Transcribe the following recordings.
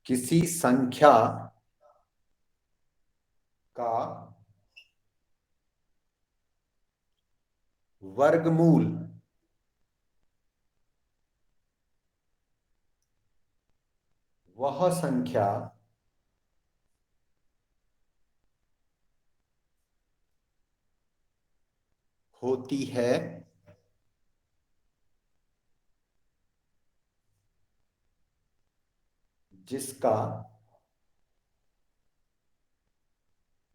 किसी संख्या का वर्गमूल वह संख्या होती है जिसका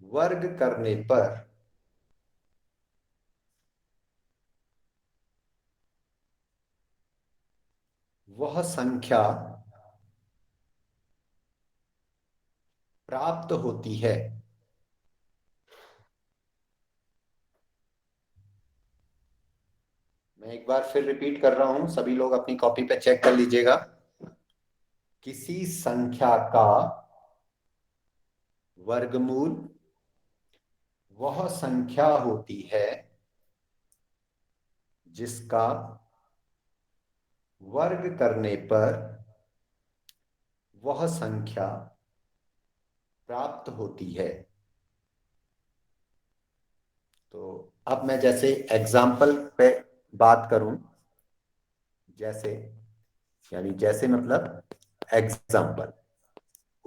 वर्ग करने पर वह संख्या प्राप्त होती है। मैं एक बार फिर रिपीट कर रहा हूं, सभी लोग अपनी कॉपी पे चेक कर लीजिएगा। किसी संख्या का वर्गमूल वह संख्या होती है जिसका वर्ग करने पर वह संख्या प्राप्त होती है। तो अब मैं जैसे एग्जाम्पल पे बात करूं, जैसे यानी जैसे मतलब एग्जाम्पल,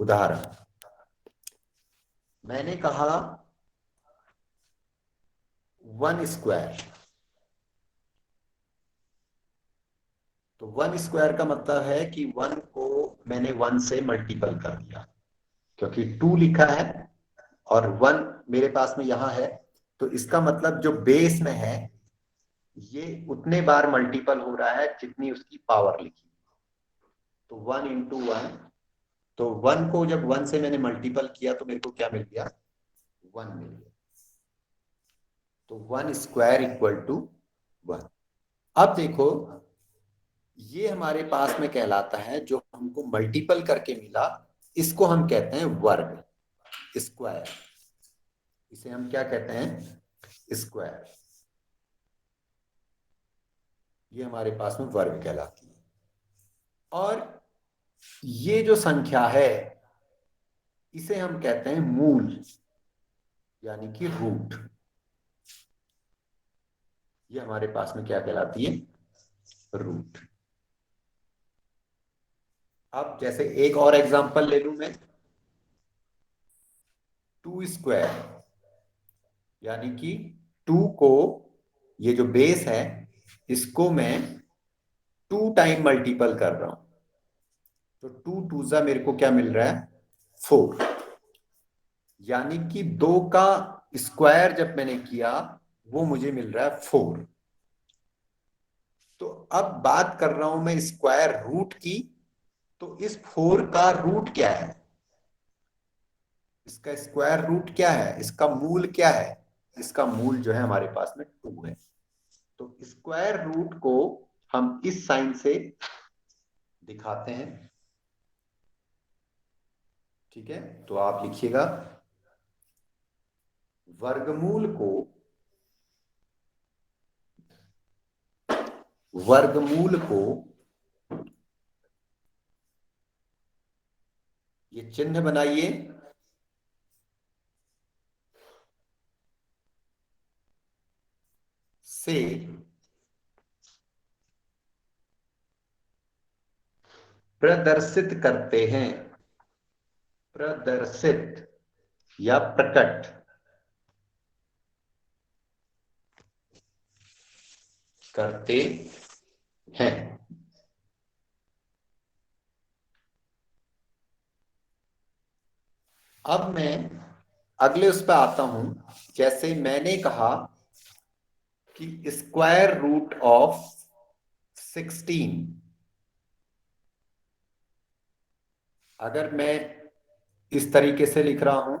उदाहरण, मैंने कहा 1 स्क्वायर। तो 1 स्क्वायर का मतलब है कि 1 को मैंने 1 से मल्टीपल कर दिया, क्योंकि 2 लिखा है और 1 मेरे पास में यहां है। तो इसका मतलब जो बेस में है ये उतने बार मल्टीपल हो रहा है जितनी उसकी पावर लिखी। तो 1 × 1, तो 1 को जब 1 से मैंने मल्टीपल किया तो मेरे को क्या मिल गया? 1 मिल गया। तो 1 स्क्वायर = 1। अब देखो, ये हमारे पास में कहलाता है, जो हमको मल्टीपल करके मिला इसको हम कहते हैं वर्ग, स्क्वायर। इसे हम क्या कहते हैं? स्क्वायर। ये हमारे पास में वर्ग कहलाती है। और ये जो संख्या है इसे हम कहते हैं मूल, यानी कि रूट। ये हमारे पास में क्या कहलाती है? रूट। अब जैसे एक और एग्जांपल ले लूं मैं, 2 स्क्वायर, यानी कि 2 को, ये जो बेस है इसको मैं 2 टाइम मल्टीपल कर रहा हूं। तो 2 × 2 मेरे को क्या मिल रहा है? 4। यानी कि 2 का स्क्वायर जब मैंने किया वो मुझे मिल रहा है 4। तो अब बात कर रहा हूं मैं स्क्वायर रूट की। तो इस 4 का रूट क्या है? इसका स्क्वायर रूट क्या है? इसका मूल क्या है? इसका मूल जो है हमारे पास में 2 है। तो स्क्वायर रूट को हम इस साइन से दिखाते हैं। ठीक है, तो आप लिखिएगा, वर्गमूल को वर्गमूल को ये चिन्ह बनाइए, से प्रदर्शित करते हैं। प्रदर्शित या प्रकट करते हैं। अब मैं अगले उस पर आता हूं। जैसे मैंने कहा कि स्क्वायर रूट ऑफ 16, अगर मैं इस तरीके से लिख रहा हूं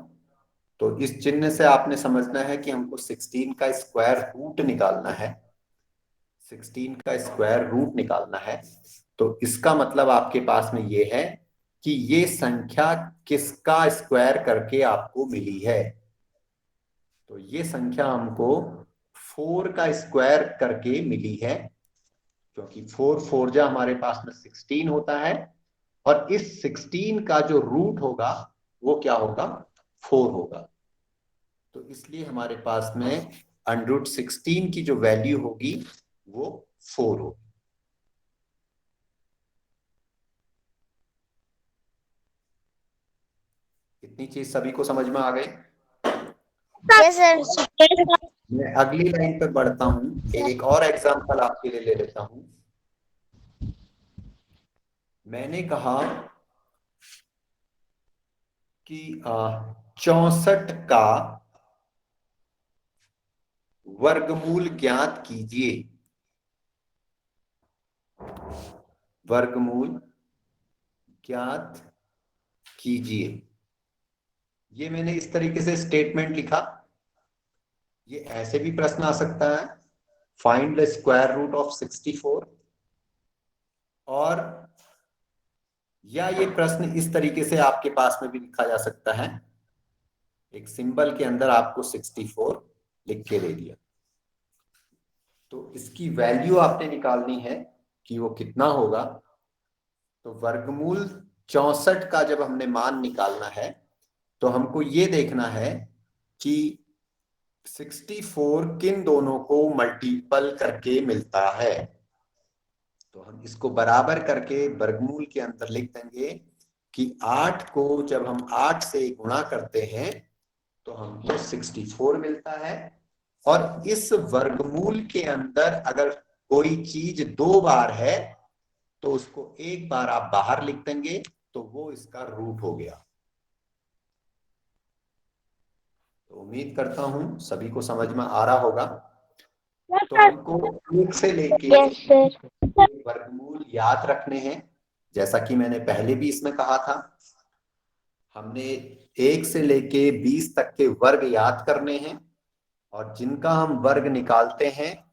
तो इस चिन्ह से आपने समझना है कि हमको 16 का स्क्वायर रूट निकालना है। 16 का स्क्वायर रूट निकालना है। तो इसका मतलब आपके पास में ये है कि ये संख्या किसका स्क्वायर करके आपको मिली है। तो ये संख्या हमको 4 का स्क्वायर करके मिली है, क्योंकि 4 4 जा हमारे पास में 16 होता है। और इस 16 का जो रूट होगा वो क्या होगा, 4 होगा। तो इसलिए हमारे पास में √16 की जो वैल्यू होगी वो 4 होगी। इतनी चीज सभी को समझ में आ गई? Yes sir. मैं अगली लाइन पे बढ़ता हूं, एक और एग्जांपल आपके लिए ले लेता हूं। मैंने कहा कि 64 का वर्गमूल ज्ञात कीजिए। वर्गमूल ज्ञात कीजिए, ये मैंने इस तरीके से स्टेटमेंट लिखा। ये ऐसे भी प्रश्न आ सकता है, find the square root of 64, और या ये प्रश्न इस तरीके से आपके पास में भी लिखा जा सकता है, एक सिंबल के अंदर आपको 64 लिख के दे दिया, तो इसकी वैल्यू आपने निकालनी है कि वो कितना होगा। तो वर्गमूल 64 का जब हमने मान निकालना है तो हमको ये देखना है कि 64 किन दोनों को मल्टीपल करके मिलता है। तो हम इसको बराबर करके वर्गमूल के अंदर लिख देंगे कि 8 को जब हम 8 से गुणा करते हैं तो हमको 64 मिलता है। और इस वर्गमूल के अंदर अगर कोई चीज 2 बार है तो उसको एक बार आप बाहर लिख देंगे, तो वो इसका रूट हो गया। तो उम्मीद करता हूं सभी को समझ में आ रहा होगा। तो हमको 1 से लेके यस सर। वर्गमूल याद रखने हैं, जैसा कि मैंने पहले भी इसमें कहा था। हमने 1 से लेके 20 तक के वर्ग याद करने हैं, और जिनका हम वर्ग निकालते हैं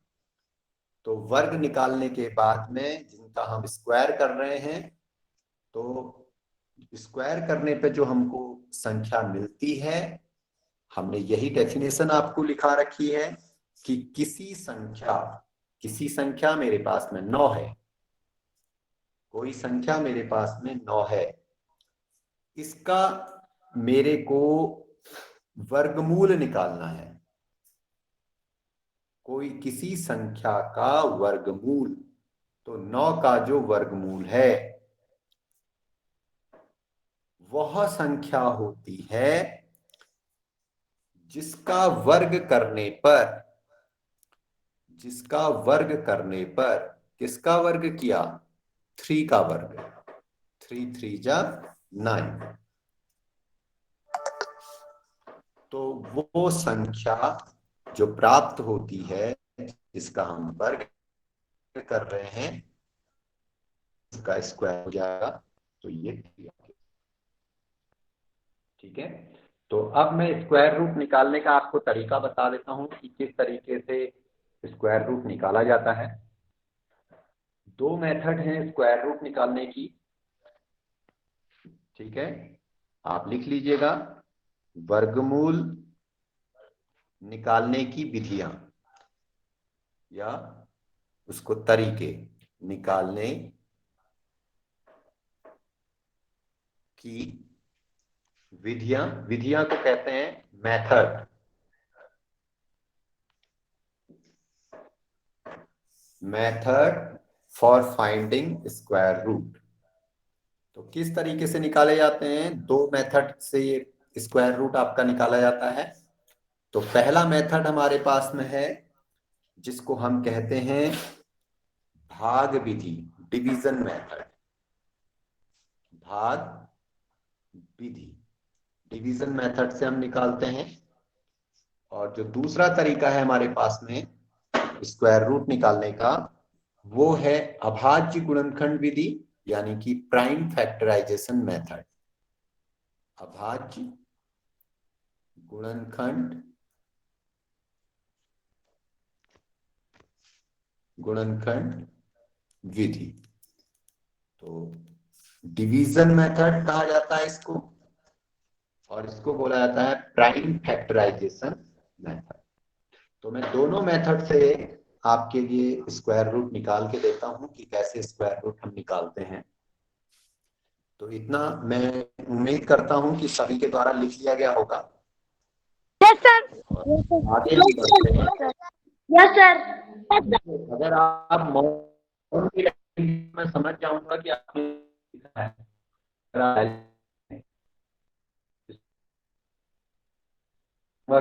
तो वर्ग निकालने के बाद में जिनका हम स्क्वायर कर रहे हैं, तो स्क्वायर करने पे जो हमको संख्या मिलती है, हमने यही डेफिनेशन आपको लिखा रखी है कि किसी संख्या मेरे पास में 9 है, कोई संख्या मेरे पास में 9 है, इसका मेरे को वर्गमूल निकालना है। कोई किसी संख्या का वर्गमूल, तो 9 का जो वर्गमूल है वह संख्या होती है जिसका वर्ग करने पर, जिसका वर्ग करने पर, किसका वर्ग किया, 3 का वर्ग, 3 3 जा 9, तो वो संख्या जो प्राप्त होती है जिसका हम वर्ग कर रहे हैं उसका स्क्वायर हो जाएगा। तो ये ठीक है। तो अब मैं स्क्वायर रूट निकालने का आपको तरीका बता देता हूं कि किस तरीके से स्क्वायर रूट निकाला जाता है। 2 मेथड हैं स्क्वायर रूट निकालने की, ठीक है, आप लिख लीजिएगा। वर्गमूल निकालने की विधियां या उसको तरीके, निकालने की विधियां, विधियां को कहते हैं method. Method for finding square root. तो किस तरीके से निकाले जाते हैं, 2 मेथड से स्क्वायर रूट आपका निकाला जाता है। तो पहला मेथड हमारे पास में है जिसको हम कहते हैं भाग विधि, डिवीजन मेथड। भाग विधि, डिवीजन मेथड से हम निकालते हैं। और जो दूसरा तरीका है हमारे पास में स्क्वायर रूट निकालने का, वो है अभाज्य गुणनखंड विधि, यानी कि प्राइम फैक्टराइजेशन मेथड। अभाज्य गुणनखंड विधि। तो डिवीजन मेथड कहा जाता है इसको, और इसको बोला जाता है प्राइम फैक्टराइजेशन मेथड। तो मैं दोनों मेथड से आपके लिए स्क्वायर रूट निकाल के देता हूं कि कैसे स्क्वायर रूट हम निकालते हैं। तो इतना मैं उम्मीद करता हूं कि सभी के द्वारा लिख लिया गया होगा। Yes sir. और आगे हम बढ़ते हैं। Yes sir. अगर आप मौन की लैंग्वेज में समझ जाऊंगा कि आपने लिखा है, अगर आप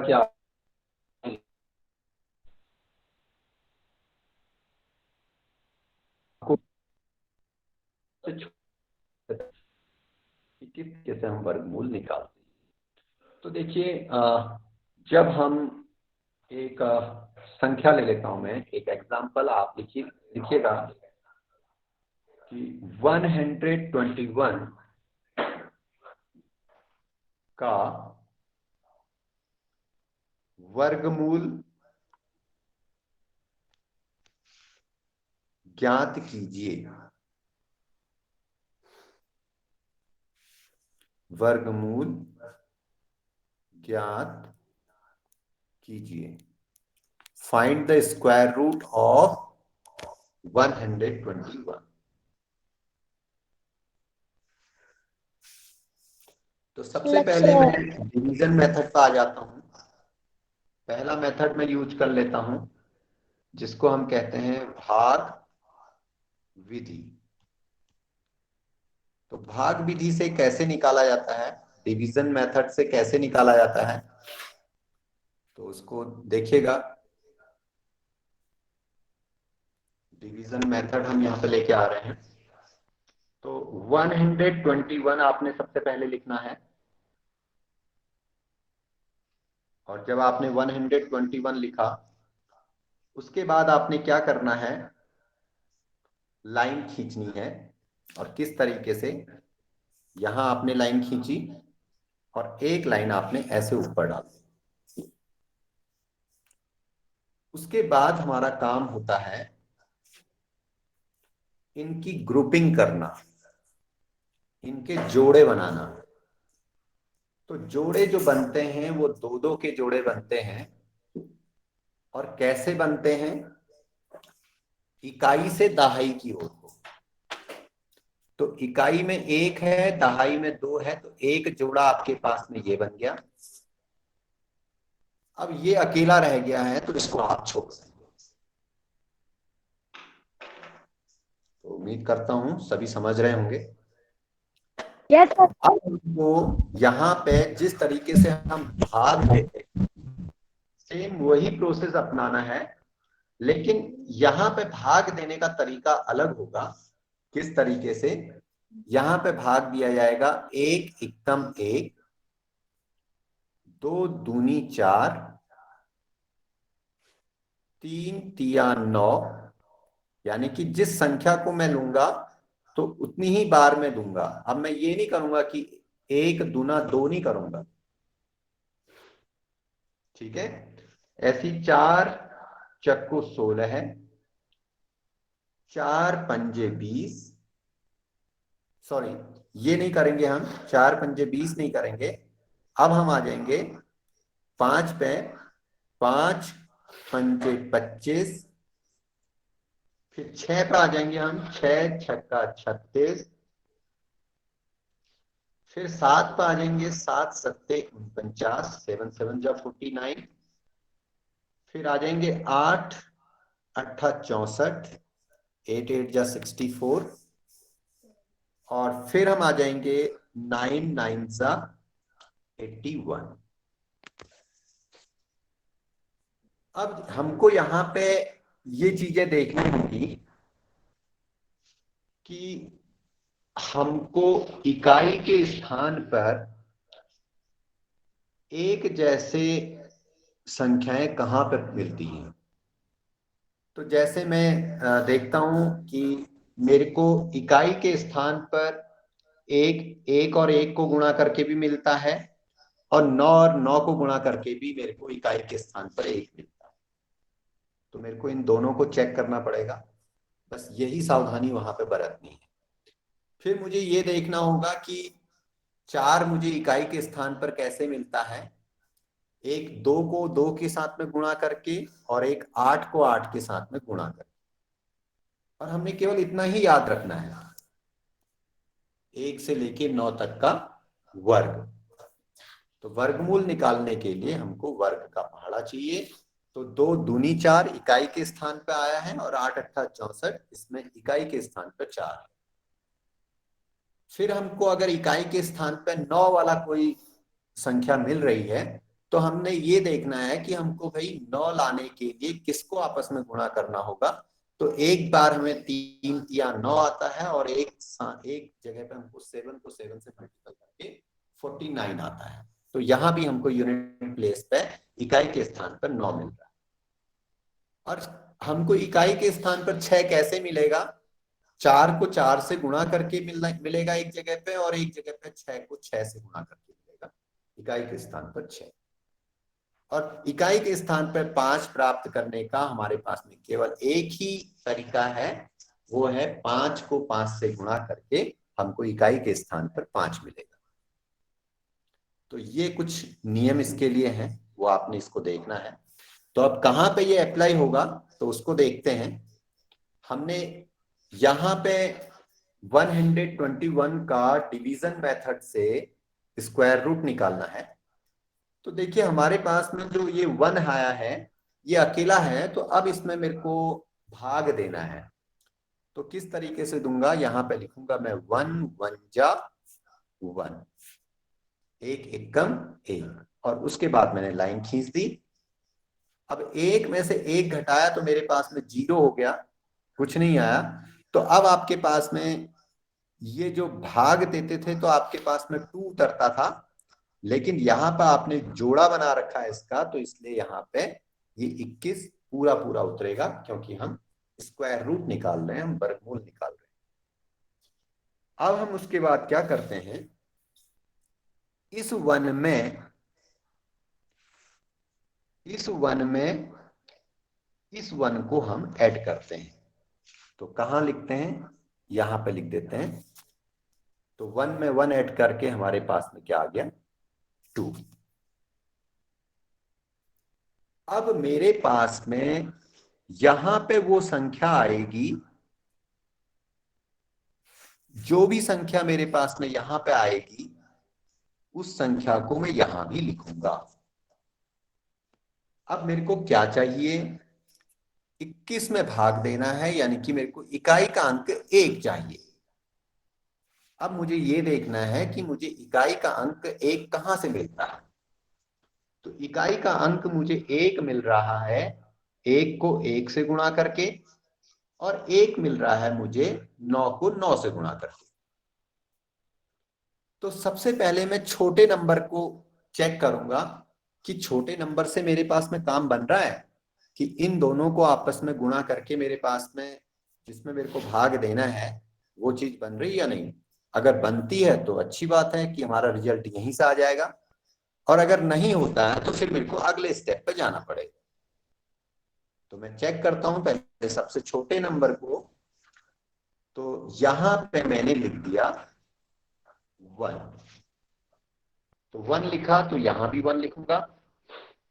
कि आप आपको कि किस तरीके से हम वर्गमूल निकालते हैं। तो देखिए, जब हम एक संख्या ले लेता हूं, मैं एक एग्जांपल, आप लिखिएगा कि 121 का वर्गमूल ज्ञात कीजिए। वर्गमूल ज्ञात कीजिए। Find the square root of 121। तो सबसे पहले मैं डिवीजन मेथड पर आ जाता हूं। पहला मेथड मैं यूज कर लेता हूं जिसको हम कहते हैं भाग विधि। तो भाग विधि से कैसे निकाला जाता है, डिवीजन मेथड से कैसे निकाला जाता है, तो उसको देखिएगा। डिवीजन मेथड हम यहां पे लेके आ रहे हैं। तो 121 आपने सबसे पहले लिखना है, और जब आपने 121 लिखा, उसके बाद आपने क्या करना है, लाइन खींचनी है। और किस तरीके से, यहां आपने लाइन खींची और एक लाइन आपने ऐसे ऊपर डाल दी। उसके बाद हमारा काम होता है इनकी ग्रुपिंग करना, इनके जोड़े बनाना। तो जोड़े जो बनते हैं वो दो दो के जोड़े बनते हैं। और कैसे बनते हैं, इकाई से दहाई की ओर को। तो इकाई में एक है, दहाई में दो है, तो एक जोड़ा आपके पास में ये बन गया। अब ये अकेला रह गया है, तो इसको आप छोड़ सकते हैं। तो उम्मीद करता हूं सभी समझ रहे होंगे। Yes sir. अब हमको यहाँ पे जिस तरीके से हम भाग देते हैं, सेम वही प्रोसेस अपनाना है, लेकिन यहाँ पे भाग देने का तरीका अलग होगा। किस तरीके से, यहाँ पे भाग दिया जाएगा, एक एकम एक, दो दूनी चार, तीन तिया नौ। यानी कि जिस संख्या को मैं लूंगा तो उतनी ही बार में दूंगा। अब मैं ये नहीं करूंगा कि एक दूना दो, नहीं करूंगा। ठीक है, ऐसी चार चक्कू 16 है, चार पंजे 20। सॉरी, ये नहीं करेंगे हम, चार पंजे 20 नहीं करेंगे। अब हम आ जाएंगे पांच पे, पांच पंजे 25। फिर छह पे आ जाएंगे हम, छह छक्का 36। फिर सात पे आ जाएंगे, सात सत्ते 49, सेवन सेवन जा 49। फिर आ जाएंगे आठ अट्ठा 64, एट एट जा 64। और फिर हम आ जाएंगे नाइन नाइन जा 81। अब हमको यहाँ पे ये चीजें देखनी होगी कि हमको इकाई के स्थान पर एक जैसे संख्याएं कहाँ पर मिलती हैं। तो जैसे मैं देखता हूं कि मेरे को इकाई के स्थान पर एक, एक और एक को गुणा करके भी मिलता है, और नौ और नौ को गुणा करके भी मेरे को इकाई के स्थान पर एक मिलता है। तो मेरे को इन दोनों को चेक करना पड़ेगा, बस यही सावधानी वहां पे बरतनी है। फिर मुझे ये देखना होगा कि चार मुझे इकाई के स्थान पर कैसे मिलता है, एक दो को दो के साथ में गुणा करके, और एक आठ को आठ के साथ में गुणा करके। और हमने केवल इतना ही याद रखना है, 1 से लेके 9 तक का वर्ग। तो वर्गमूल निकालने के लिए हमको वर्ग का पहाड़ा चाहिए। तो 2 दूनी 4 इकाई के स्थान पे आया है और 8 अट्ठा 64 इसमें इकाई के स्थान पे 4 है। फिर हमको अगर इकाई के स्थान पे 9 वाला कोई संख्या मिल रही है तो हमने ये देखना है कि हमको भाई 9 लाने के लिए किसको आपस में गुणा करना होगा। तो एक बार हमें 3 या 9 आता है और एक जगह पे हमको 7 को 7 से मल्टीपल करके 49 आता है। तो यहां भी हमको यूनिट प्लेस पे इकाई के स्थान पर 9 मिल रहा है। और हमको इकाई के स्थान पर 6 कैसे मिलेगा? 4 को 4 से गुणा करके मिलेगा एक जगह पे, और एक जगह पे 6 को 6 से गुणा करके मिलेगा इकाई के स्थान पर 6। और इकाई के स्थान पर 5 प्राप्त करने का हमारे पास में केवल एक ही तरीका है, वो है 5 को 5 से गुणा करके हमको इकाई के स्थान पर 5 मिलेगा। तो ये कुछ नियम इसके लिए हैं, वो आपने इसको देखना है। तो अब कहाँ पे ये अप्लाई होगा तो उसको देखते हैं। हमने यहाँ पे 121 का डिवीजन मेथड से स्क्वायर रूट निकालना है। तो देखिए हमारे पास में जो ये 1 आया है ये अकेला है, तो अब इसमें मेरे को भाग देना है। तो किस तरीके से दूंगा, यहाँ पे लिखूंगा मैं 1 1 जा 1, एक एकम एक, और उसके बाद मैंने लाइन खींच दी। अब एक में से एक घटाया तो मेरे पास में 0 हो गया, कुछ नहीं आया। तो अब आपके पास में ये जो भाग देते थे तो आपके पास में 2 उतरता था, लेकिन यहाँ पर आपने जोड़ा बना रखा है इसका, तो इसलिए यहाँ पे ये 21 पूरा पूरा उतरेगा, क्योंकि हम स्क्वायर रूट निकाल रहे हैं, हम वर्गमूल निकाल रहे हैं। अब हम उसके बाद क्या करते हैं, इस वन में इस वन को हम ऐड करते हैं। तो कहां लिखते हैं, यहां पे लिख देते हैं। तो 1 में 1 ऐड करके हमारे पास में क्या आ गया, 2। अब मेरे पास में यहां पे वो संख्या आएगी, जो भी संख्या मेरे पास में यहां पे आएगी उस संख्या को मैं यहां भी लिखूंगा। अब मेरे को क्या चाहिए, 21 में भाग देना है, यानी कि मेरे को इकाई का अंक 1 चाहिए। अब मुझे ये देखना है कि मुझे इकाई का अंक 1 कहां से मिलता है। तो इकाई का अंक मुझे 1 मिल रहा है 1 को 1 से गुणा करके, और 1 मिल रहा है मुझे 9 को 9 से गुणा करके। तो सबसे पहले मैं छोटे नंबर को चेक करूंगा कि छोटे नंबर से मेरे पास में काम बन रहा है, कि इन दोनों को आपस में गुणा करके मेरे पास में जिसमें मेरे को भाग देना है वो चीज बन रही है या नहीं। अगर बनती है तो अच्छी बात है कि हमारा रिजल्ट यहीं से आ जाएगा, और अगर नहीं होता है तो फिर मेरे को अगले स्टेप पे जाना पड़ेगा। तो मैं चेक करता हूं पहले सबसे छोटे नंबर को। तो यहां पे मैंने लिख दिया 1। तो 1 लिखा तो यहां भी 1 लिखूंगा।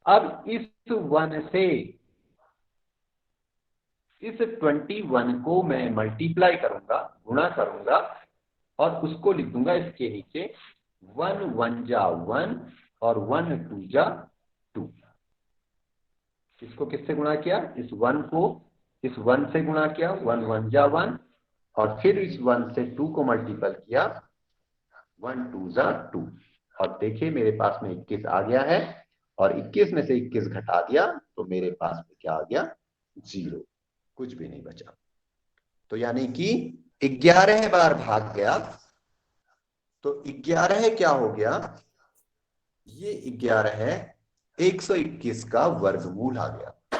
अब इस 1 से इस 21 को मैं मल्टीप्लाई करूंगा, गुणा करूंगा, और उसको लिख दूंगा इसके नीचे 1 1 जा 1 और 1 2 जा 2। इसको किससे गुणा किया, इस 1 को इस 1 से गुणा किया, 1 1 जा 1, और फिर इस 1 से 2 को मल्टीपल किया, 1 2 जा 2। और देखिए मेरे पास में 21 आ गया है, और 21 में से 21 घटा दिया तो मेरे पास में क्या आ गया, 0, कुछ भी नहीं बचा। तो यानी कि 11 बार भाग गया, तो 11 क्या हो गया, ये 11 है 121 का वर्गमूल आ गया।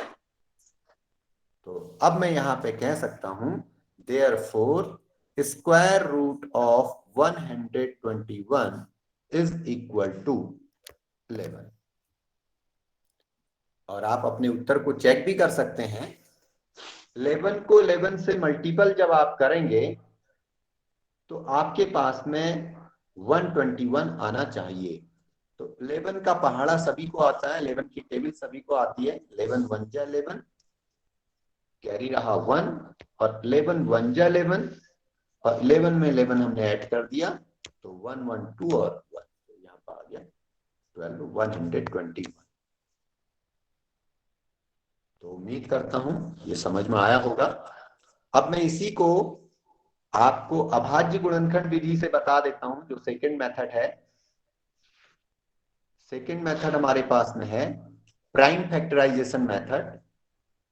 तो अब मैं यहां पे कह सकता हूं therefore square root of 121 is equal to 11। और आप अपने उत्तर को चेक भी कर सकते हैं। 11 को 11 से मल्टीपल जब आप करेंगे तो आपके पास में 121 आना चाहिए। तो 11 का पहाड़ा सभी को आता है, 11 की टेबल सभी को आती है। 11 1 जा 11, कैरी रहा 1, और 11 1 जा 11, और 11 में 11 हमने ऐड कर दिया तो 112 और 1, तो यहाँ पर आ गया 121। तो उम्मीद करता हूं ये समझ में आया होगा। अब मैं इसी को आपको अभाज्य गुणनखंड विधि से बता देता हूं, जो सेकंड मेथड है। सेकंड मेथड हमारे पास में है प्राइम फैक्टराइजेशन मेथड,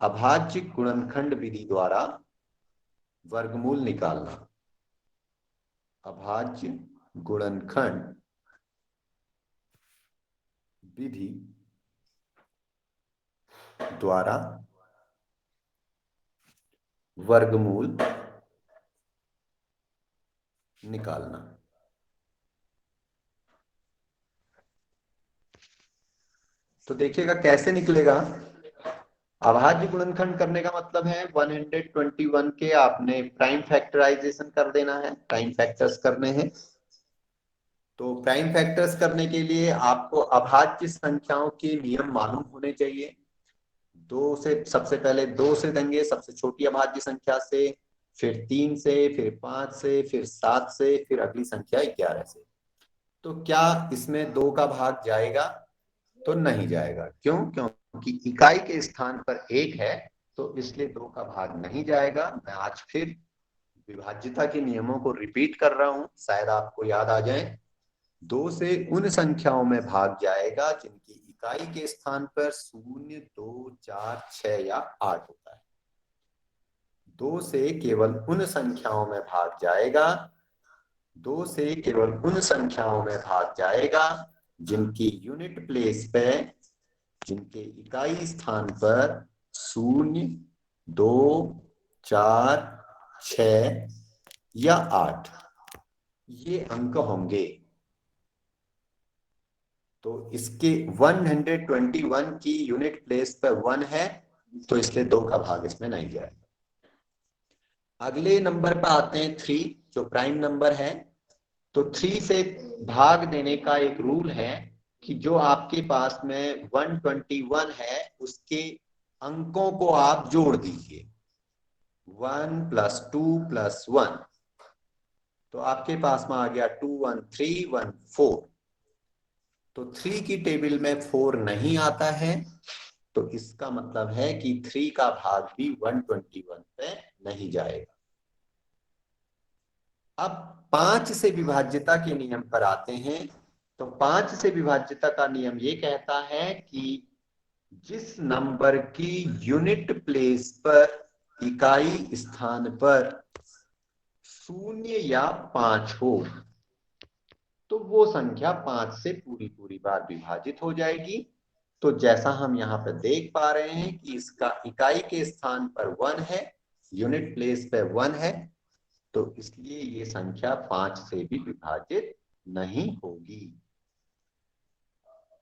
अभाज्य गुणनखंड विधि द्वारा वर्गमूल निकालना। अभाज्य गुणनखंड विधि द्वारा वर्गमूल निकालना। तो देखिएगा कैसे निकलेगा। अभाज्य गुणनखंड करने का मतलब है 121 के आपने प्राइम फैक्टराइजेशन कर देना है, प्राइम फैक्टर्स करने हैं। तो प्राइम फैक्टर्स करने के लिए आपको अभाज्य संख्याओं के नियम मालूम होने चाहिए। दो से सबसे पहले 2 से देंगे, सबसे छोटी अभाज्य संख्या से, फिर 3 से, फिर 5 से, फिर 7 से, फिर अगली संख्या 11 से। तो क्या इसमें 2 का भाग जाएगा? तो नहीं जाएगा। क्यों? क्योंकि इकाई के स्थान पर 1 है, तो इसलिए 2 का भाग नहीं जाएगा। मैं आज फिर विभाज्यता के नियमों को रिपीट कर रहा हूं, शायद आपको याद आ जाए। 2 से उन संख्याओं में भाग जाएगा जिनकी इकाई के स्थान पर 0, 2, 4, 6 या 8 होता है। 2 से केवल उन संख्याओं में भाग जाएगा, 2 से केवल उन संख्याओं में भाग जाएगा जिनकी यूनिट प्लेस पे, जिनके इकाई स्थान पर 0, 2, 4, 6 या 8 ये अंक होंगे। तो इसके 121 की यूनिट प्लेस पर 1 है, तो इसलिए 2 का भाग इसमें नहीं जाएगा। अगले नंबर पर आते हैं 3, जो प्राइम नंबर है। तो 3 से भाग देने का एक रूल है कि जो आपके पास में 121 है उसके अंकों को आप जोड़ दीजिए, 1 + 2 + 1। तो आपके पास में आ गया 2 1 3 1 4। तो 3 की टेबल में 4 नहीं आता है, तो इसका मतलब है कि 3 का भाग भी 121 पे नहीं जाएगा। अब 5 से विभाज्यता के नियम पर आते हैं। तो 5 से विभाज्यता का नियम ये कहता है कि जिस नंबर की यूनिट प्लेस पर, इकाई स्थान पर 0 या 5 हो, तो वो संख्या 5 से पूरी पूरी बार विभाजित हो जाएगी। तो जैसा हम यहाँ पर देख पा रहे हैं कि इसका इकाई के स्थान पर 1 है, यूनिट प्लेस पे 1 है, तो इसलिए ये संख्या 5 से भी विभाजित नहीं होगी।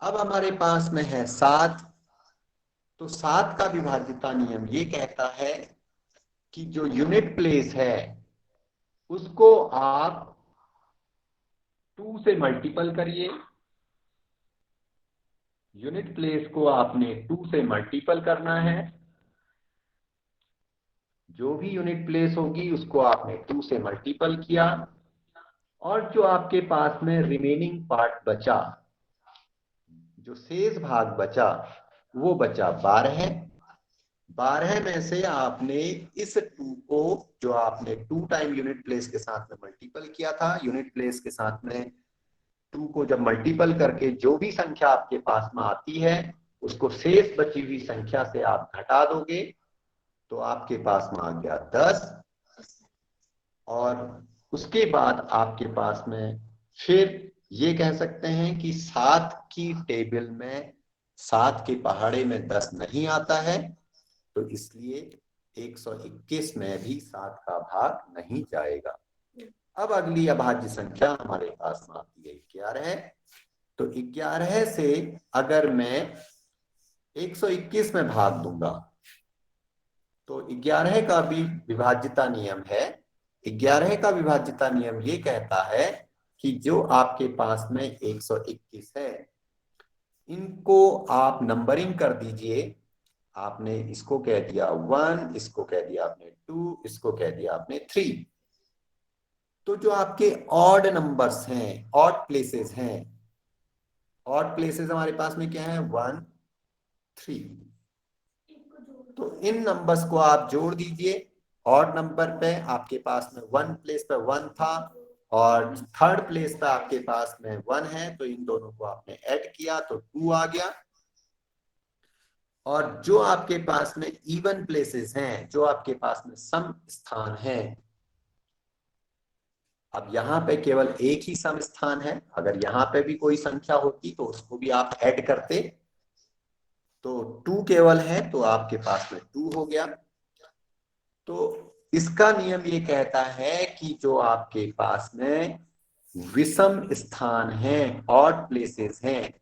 अब हमारे पास में है 7। तो 7 का विभाज्यता नियम ये कहता है कि जो यूनिट प्लेस है उसको आप 2 से मल्टीपल करिए। यूनिट प्लेस को आपने 2 से मल्टीपल करना है। जो भी यूनिट प्लेस होगी उसको आपने 2 से मल्टीपल किया, और जो आपके पास में रिमेनिंग पार्ट बचा, जो शेष भाग बचा, वो बचा 12। 12 में से आपने इस 2 को, जो आपने 2 टाइम यूनिट प्लेस के साथ में मल्टीपल किया था, यूनिट प्लेस के साथ में 2 को जब मल्टीपल करके जो भी संख्या आपके पास में आती है उसको शेष बची हुई संख्या से आप घटा दोगे, तो आपके पास में आ गया 10। और उसके बाद आपके पास में फिर ये कह सकते हैं कि 7 की टेबल में, 7 के पहाड़े में 10 नहीं आता है, तो इसलिए 121 में भी 7 का भाग नहीं जाएगा। अब अगली अभाज्य संख्या हमारे पास में आती है 11। तो 11 से अगर मैं 121 में भाग दूंगा, तो 11 का भी विभाज्यता नियम है। 11 का विभाज्यता नियम ये कहता है कि जो आपके पास में 121 है, इनको आप नंबरिंग कर दीजिए। आपने इसको कह दिया 1, इसको कह दिया आपने 2, इसको कह दिया आपने 3। तो जो आपके ऑड नंबर्स हैं, ऑड प्लेसेस हैं, ऑड प्लेसेस हमारे पास में क्या है, 1 3, तो इन नंबर्स को आप जोड़ दीजिए। ऑड नंबर पे आपके पास में 1 प्लेस पे 1 था और थर्ड प्लेस पे आपके पास में 1 है, तो इन दोनों को आपने ऐड किया तो 2 आ गया। और जो आपके पास में इवन प्लेसेस हैं, जो आपके पास में सम स्थान है, अब यहाँ पे केवल एक ही सम स्थान है, अगर यहाँ पे भी कोई संख्या होती तो उसको भी आप ऐड करते, तो 2 केवल है तो आपके पास में 2 हो गया। तो इसका नियम ये कहता है कि जो आपके पास में विषम स्थान है, ऑड प्लेसेस हैं,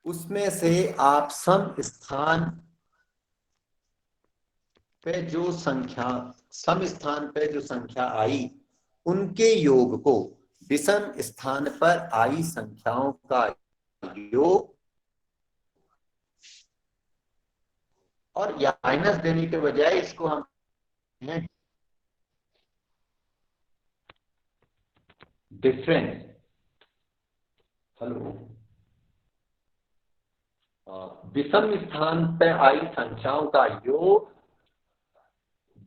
उसमें से आप सम स्थान पे जो संख्या, सम स्थान पे जो संख्या आई, उनके योग को विषम स्थान पर आई संख्याओं का योग, और या माइनस देने के बजाय इसको हम डिफरेंस, हेलो, विषम स्थान पर आई संख्याओं का योग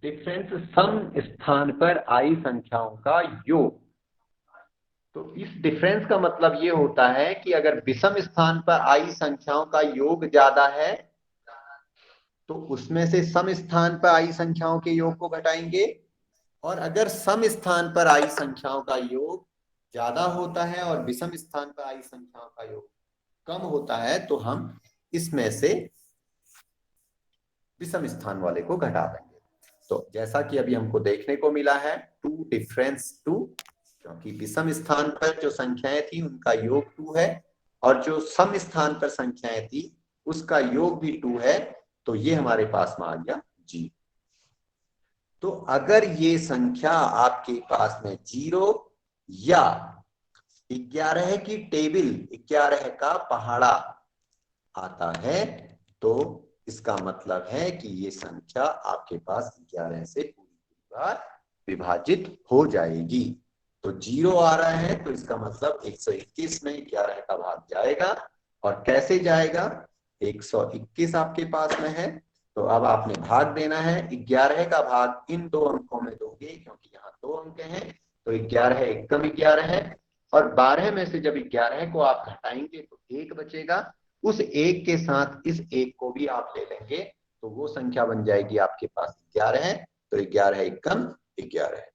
डिफरेंस सम स्थान पर आई संख्याओं का योग। तो इस डिफरेंस का मतलब ये होता है कि अगर विषम स्थान पर आई संख्याओं का योग ज्यादा है तो उसमें से सम स्थान पर आई संख्याओं के योग को घटाएंगे, और अगर सम स्थान पर आई संख्याओं का योग ज्यादा होता है और विषम स्थान पर आई संख्याओं का योग कम होता है तो हम इसमें से विषम स्थान वाले को घटा देंगे। तो जैसा कि अभी हमको देखने को मिला है 2 डिफरेंस 2, क्योंकि विषम स्थान पर जो संख्याएं थी उनका योग 2 है और जो सम स्थान पर संख्याएं थी उसका योग भी 2 है, तो ये हमारे पास में आ गया जी। तो अगर ये संख्या आपके पास में 0 या 11 की टेबल, 11 का पहाड़ा आता है, तो इसका मतलब है कि ये संख्या आपके पास 11 से पूरी बार विभाजित हो जाएगी। तो 0 आ रहा है तो इसका मतलब 121 में 11 का भाग जाएगा। और कैसे जाएगा, 121 आपके पास में है तो अब आपने भाग देना है, 11 का भाग इन 2 अंकों में दोगे क्योंकि यहाँ 2 अंक हैं, तो 11 एकम 11 है, और 12 में से जब 11 को आप घटाएंगे तो 1 बचेगा, उस 1 के साथ इस 1 को भी आप ले लेंगे तो वो संख्या बन जाएगी आपके पास 11 है, तो 11 एकम 11 है।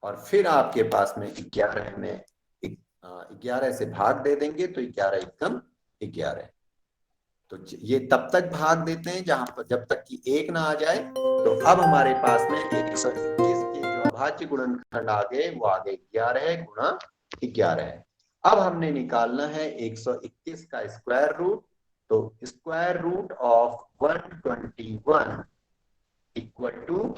और फिर आपके पास में 11 में 11 से भाग दे देंगे तो 11 एकम 11। तो ये तब तक भाग देते हैं जहां पर जब तक कि 1 ना आ जाए। तो अब हमारे पास में 121 के जो अभाज्य गुणनखंड आ गए वो आ गए 11 गुणा 11 है। अब हमने निकालना है 121 का स्क्वायर रूट, तो square root of 121 equal to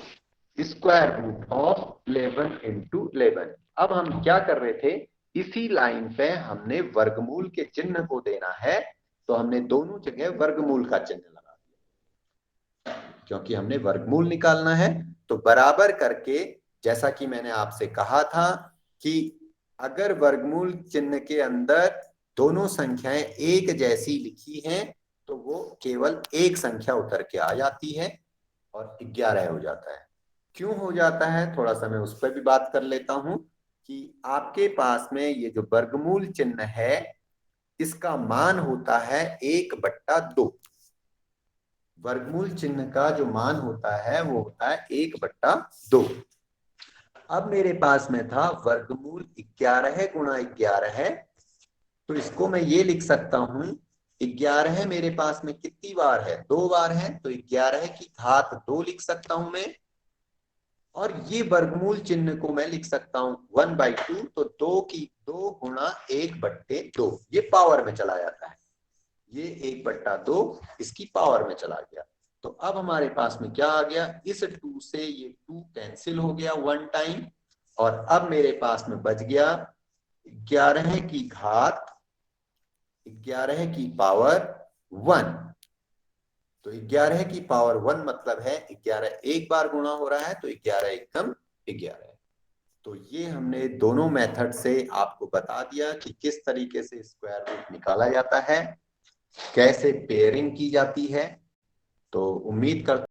square root of 11 into 11। अब हम क्या कर रहे थे, इसी लाइन पे हमने वर्गमूल के चिन्ह को देना है, तो हमने दोनों जगह वर्गमूल का चिन्ह लगा दिया क्योंकि हमने वर्गमूल निकालना है। तो बराबर करके, जैसा कि मैंने आपसे कहा था कि अगर वर्गमूल चिन्ह के अंदर दोनों संख्याएं एक जैसी लिखी हैं तो वो केवल एक संख्या उतर के आ जाती है और 11 हो जाता है। क्यों हो जाता है, थोड़ा सा मैं उस पर भी बात कर लेता हूं कि आपके पास में ये जो वर्गमूल चिन्ह है इसका मान होता है 1/2। वर्गमूल चिन्ह का जो मान होता है वो होता है 1/2। अब मेरे पास में था वर्गमूल 11 गुणा 11 है, तो इसको मैं ये लिख सकता हूं, 11 मेरे पास में कितनी बार है, 2 बार है, तो 11 की घात 2 लिख सकता हूं मैं। और ये वर्गमूल चिन्ह को मैं लिख सकता हूं 1/2, तो 2 गुणा 1/2, ये पावर में चला जाता है, ये 1/2 इसकी पावर में चला गया। तो अब हमारे पास में क्या आ गया, इस 2 से ये 2 कैंसिल हो गया 1 टाइम, और अब मेरे पास में बच गया 11 की घात 11 की पावर 1। तो 11 की पावर 1 मतलब है 11 एक बार गुणा हो रहा है, तो 11 एकम 11 है। तो ये हमने दोनों मेथड से आपको बता दिया कि किस तरीके से स्क्वायर रूट निकाला जाता है, कैसे पेयरिंग की जाती है। तो उम्मीद करता